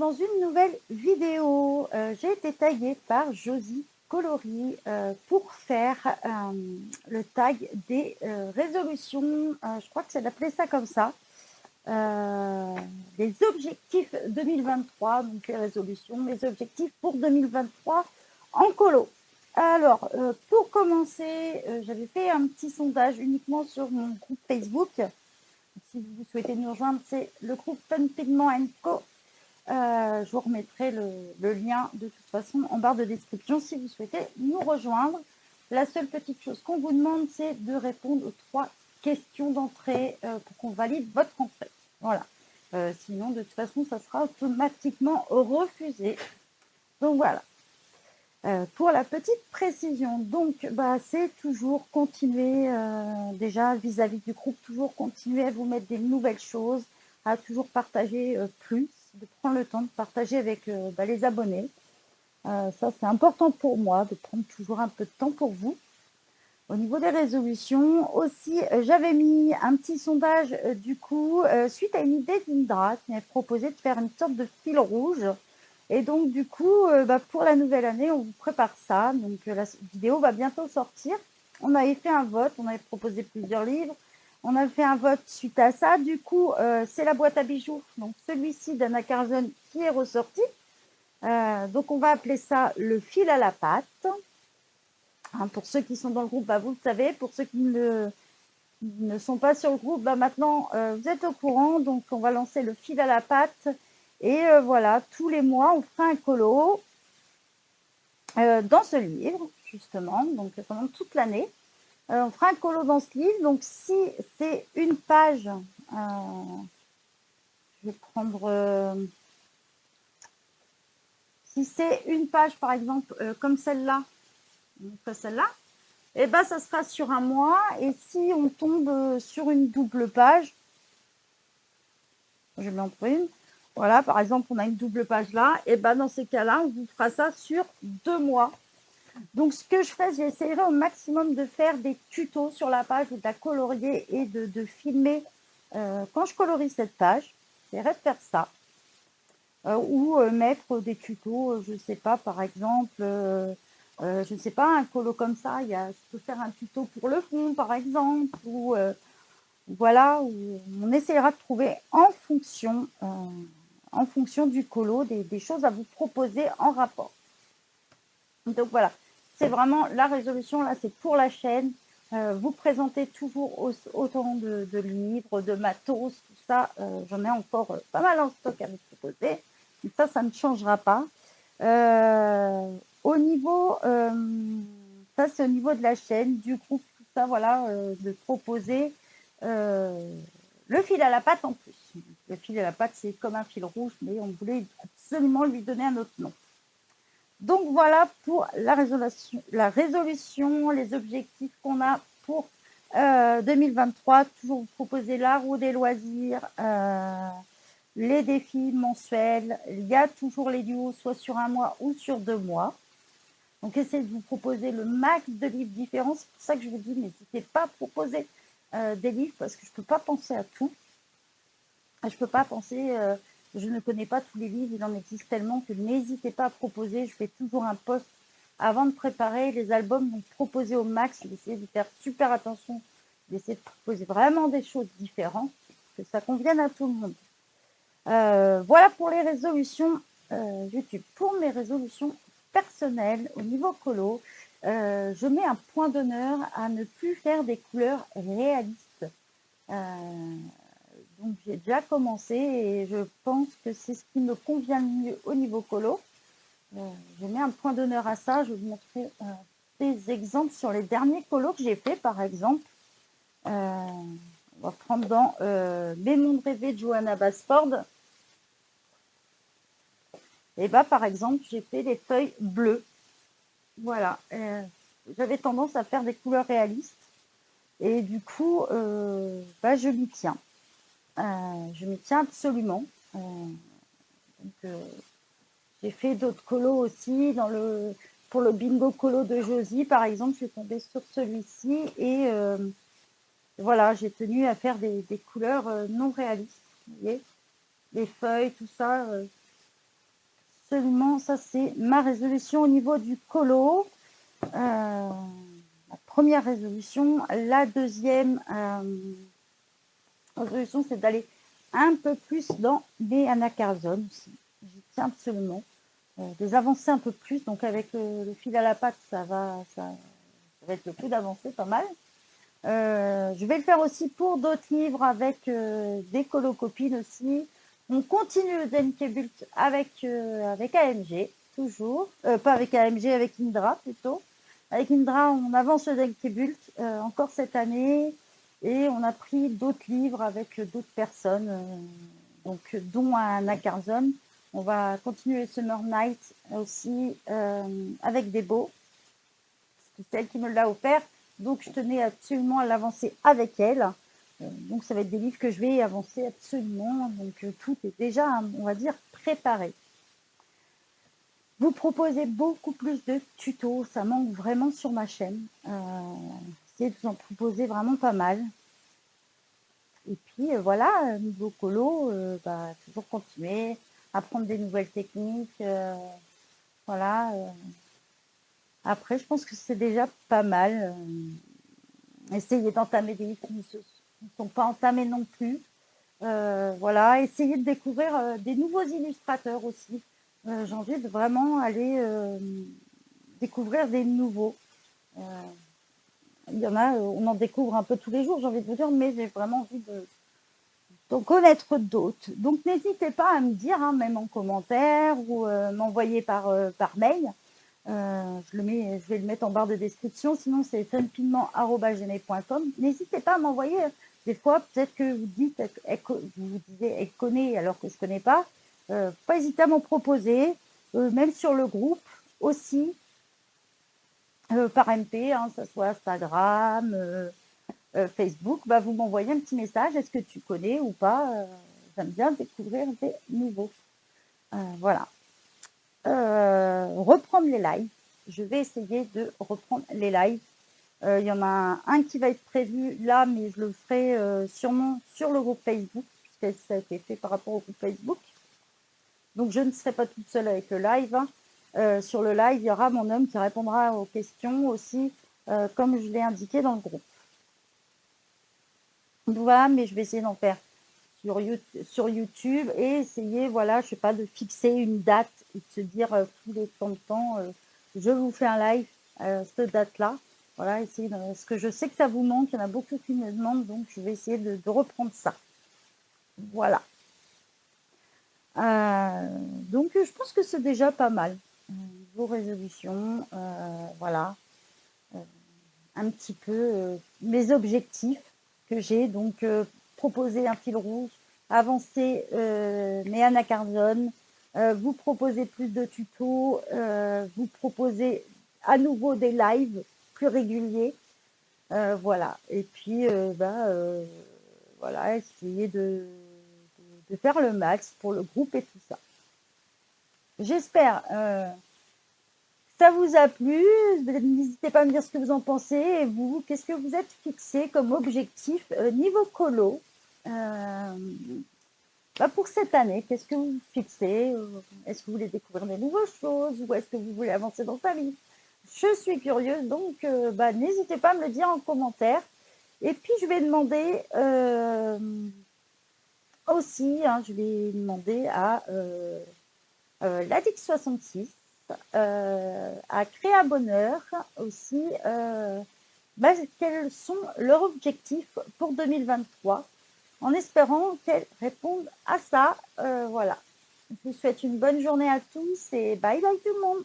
dans une nouvelle vidéo. J'ai été taguée par Josie Coloris pour faire le tag des résolutions. Je crois que c'est d'appeler ça comme ça. Les objectifs 2023, donc les résolutions, les objectifs pour 2023 en colo. Alors, pour commencer, j'avais fait un petit sondage uniquement sur mon groupe Facebook. Si vous souhaitez nous rejoindre, c'est le groupe Fun Pigment Co. Je vous remettrai le lien de toute façon en barre de description si vous souhaitez nous rejoindre. La seule petite chose qu'on vous demande, c'est de répondre aux 3 questions d'entrée pour qu'on valide votre entrée. Voilà. Sinon, de toute façon, ça sera automatiquement refusé. Donc voilà. Pour la petite précision, donc c'est toujours continuer déjà vis-à-vis du groupe, toujours continuer à vous mettre des nouvelles choses, à toujours partager plus, de prendre le temps de partager avec les abonnés. Ça, c'est important pour moi, de prendre toujours un peu de temps pour vous. Au niveau des résolutions, aussi, j'avais mis un petit sondage du coup, suite à une idée d'Indra qui m'a proposé de faire une sorte de fil rouge. Et donc, du coup, pour la nouvelle année, on vous prépare ça. Donc, la vidéo va bientôt sortir. On avait fait un vote, on avait proposé plusieurs livres. On a fait un vote suite à ça. Du coup, c'est la boîte à bijoux, donc celui-ci d'Anna Carson qui est ressorti. Donc, on va appeler ça le fil à la patte. Hein, pour ceux qui sont dans le groupe, vous le savez. Pour ceux qui ne sont pas sur le groupe, maintenant, vous êtes au courant. Donc, on va lancer le fil à la patte. Et voilà, tous les mois, on fera un colo dans ce livre, justement, donc pendant toute l'année. On fera un colo dans ce livre. Donc, si c'est une page, je vais prendre... si c'est une page, par exemple, comme celle-là, et ça sera sur un mois. Et si on tombe sur une double page, je vais en prendre une. Voilà, par exemple, on a une double page là. Et dans ces cas-là, on vous fera ça sur 2 mois. Donc, ce que je ferai, j'essaierai au maximum de faire des tutos sur la page ou de la colorier et de filmer quand je colorie cette page. J'essaierai de faire ça. Ou mettre des tutos, je ne sais pas, par exemple, je ne sais pas, un colo comme ça, je peux faire un tuto pour le fond, par exemple, ou voilà, où on essaiera de trouver en fonction du colo des choses à vous proposer en rapport. Donc voilà, c'est vraiment la résolution, là c'est pour la chaîne. Vous présentez toujours autant de livres, de matos, tout ça. J'en ai encore pas mal en stock à vous proposer. Donc ça ne changera pas. Au niveau, ça c'est au niveau de la chaîne, du groupe, tout ça, voilà, de proposer le fil à la patte en plus. Le fil à la patte, c'est comme un fil rouge, mais on voulait absolument lui donner un autre nom. Donc voilà pour la résolution, les objectifs qu'on a pour 2023. Toujours vous proposer la roue des loisirs, les défis mensuels. Il y a toujours les duos, soit sur un mois ou sur 2 mois. Donc essayez de vous proposer le max de livres différents. C'est pour ça que je vous dis, n'hésitez pas à proposer des livres parce que je ne peux pas penser à tout. Je ne peux pas penser... je ne connais pas tous les livres, il en existe tellement que n'hésitez pas à proposer. Je fais toujours un post avant de préparer les albums, donc proposer au max, d'essayer de faire super attention, d'essayer de proposer vraiment des choses différentes, que ça convienne à tout le monde. Voilà pour les résolutions YouTube. Pour mes résolutions personnelles, au niveau colo, je mets un point d'honneur à ne plus faire des couleurs réalistes. Donc j'ai déjà commencé et je pense que c'est ce qui me convient le mieux au niveau colo. Je mets un point d'honneur à ça. Je vais vous montrer des exemples sur les derniers colos que j'ai fait, par exemple. On va prendre dans Mes mondes rêvés de Johanna Basford. Et par exemple, j'ai fait des feuilles bleues. Voilà. J'avais tendance à faire des couleurs réalistes. Et du coup, je m'y tiens. Je m'y tiens absolument. J'ai fait d'autres colos aussi. Pour le bingo colo de Josie, par exemple, je suis tombée sur celui-ci. Et voilà, j'ai tenu à faire des couleurs non réalistes. Vous voyez, les feuilles, tout ça. absolument, ça c'est ma résolution au niveau du colo. La première résolution. La deuxième résolution, c'est d'aller un peu plus dans les anacarzones aussi. J'y tiens absolument. Des avancées un peu plus. Donc avec le fil à la patte, ça va être le coup d'avancer pas mal. Je vais le faire aussi pour d'autres livres avec des colocopines aussi. On continue le Zenkebult avec AMG, toujours. Pas avec AMG, avec Indra plutôt. Avec Indra, on avance le Zenkebult encore cette année. Et on a pris d'autres livres avec d'autres personnes, donc dont Anna Carzon. On va continuer Summer Night aussi avec Debo. C'est elle qui me l'a offert. Donc, je tenais absolument à l'avancer avec elle. Donc, ça va être des livres que je vais avancer absolument. Donc, tout est déjà, on va dire, préparé. Vous proposez beaucoup plus de tutos. Ça manque vraiment sur ma chaîne. Essayez de vous en proposer vraiment pas mal. Et puis, voilà, niveau colo, toujours continuer, apprendre des nouvelles techniques. Voilà. Après, je pense que c'est déjà pas mal. Essayez d'entamer des livres qui ne sont pas entamés non plus. Voilà, essayez de découvrir des nouveaux illustrateurs aussi. J'ai envie de vraiment aller découvrir des nouveaux. Il y en a, on en découvre un peu tous les jours, j'ai envie de vous dire, mais j'ai vraiment envie d'en connaître d'autres. Donc n'hésitez pas à me dire, hein, même en commentaire ou m'envoyer par mail. Je vais le mettre en barre de description, sinon c'est funpinement@gmail.com. N'hésitez pas à m'envoyer. Des fois, peut-être que vous dites, vous disiez, elle connaît alors que je ne connais pas. Pas hésiter à m'en proposer, même sur le groupe aussi, par MP, hein, que ce soit Instagram, Facebook. Vous m'envoyez un petit message, est-ce que tu connais ou pas. J'aime bien découvrir des nouveaux. Voilà. Reprendre les lives. Je vais essayer de reprendre les lives. Il y en a un qui va être prévu là, mais je le ferai sûrement sur le groupe Facebook, puisque ça a été fait par rapport au groupe Facebook. Donc, je ne serai pas toute seule avec le live. Sur le live, il y aura mon homme qui répondra aux questions aussi, comme je l'ai indiqué dans le groupe. Voilà, mais je vais essayer d'en faire sur YouTube et essayer, voilà, je sais pas, de fixer une date et de se dire tous les temps de temps, je vous fais un live cette date-là. Voilà, essayer parce que je sais que ça vous manque, il y en a beaucoup qui me demandent, donc je vais essayer de reprendre ça. Voilà. Donc je pense que c'est déjà pas mal. Vos résolutions, voilà. Un petit peu mes objectifs que j'ai, donc proposer un fil rouge, avancer mes anacarzones, vous proposer plus de tutos, vous proposer à nouveau des lives plus réguliers. Voilà. Et puis, voilà, essayer de faire le max pour le groupe et tout ça. J'espère ça vous a plu. N'hésitez pas à me dire ce que vous en pensez. Et vous, qu'est-ce que vous êtes fixé comme objectif niveau colo pour cette année? Qu'est-ce que vous fixez? Est-ce que vous voulez découvrir des nouvelles choses ou est-ce que vous voulez avancer dans sa vie? Je suis curieuse, donc n'hésitez pas à me le dire en commentaire. Et puis, je vais demander aussi, je vais demander à l'Addict66 à Créa Bonheur aussi quels sont leurs objectifs pour 2023 en espérant qu'elles répondent à ça. Voilà. Je vous souhaite une bonne journée à tous et bye bye tout le monde.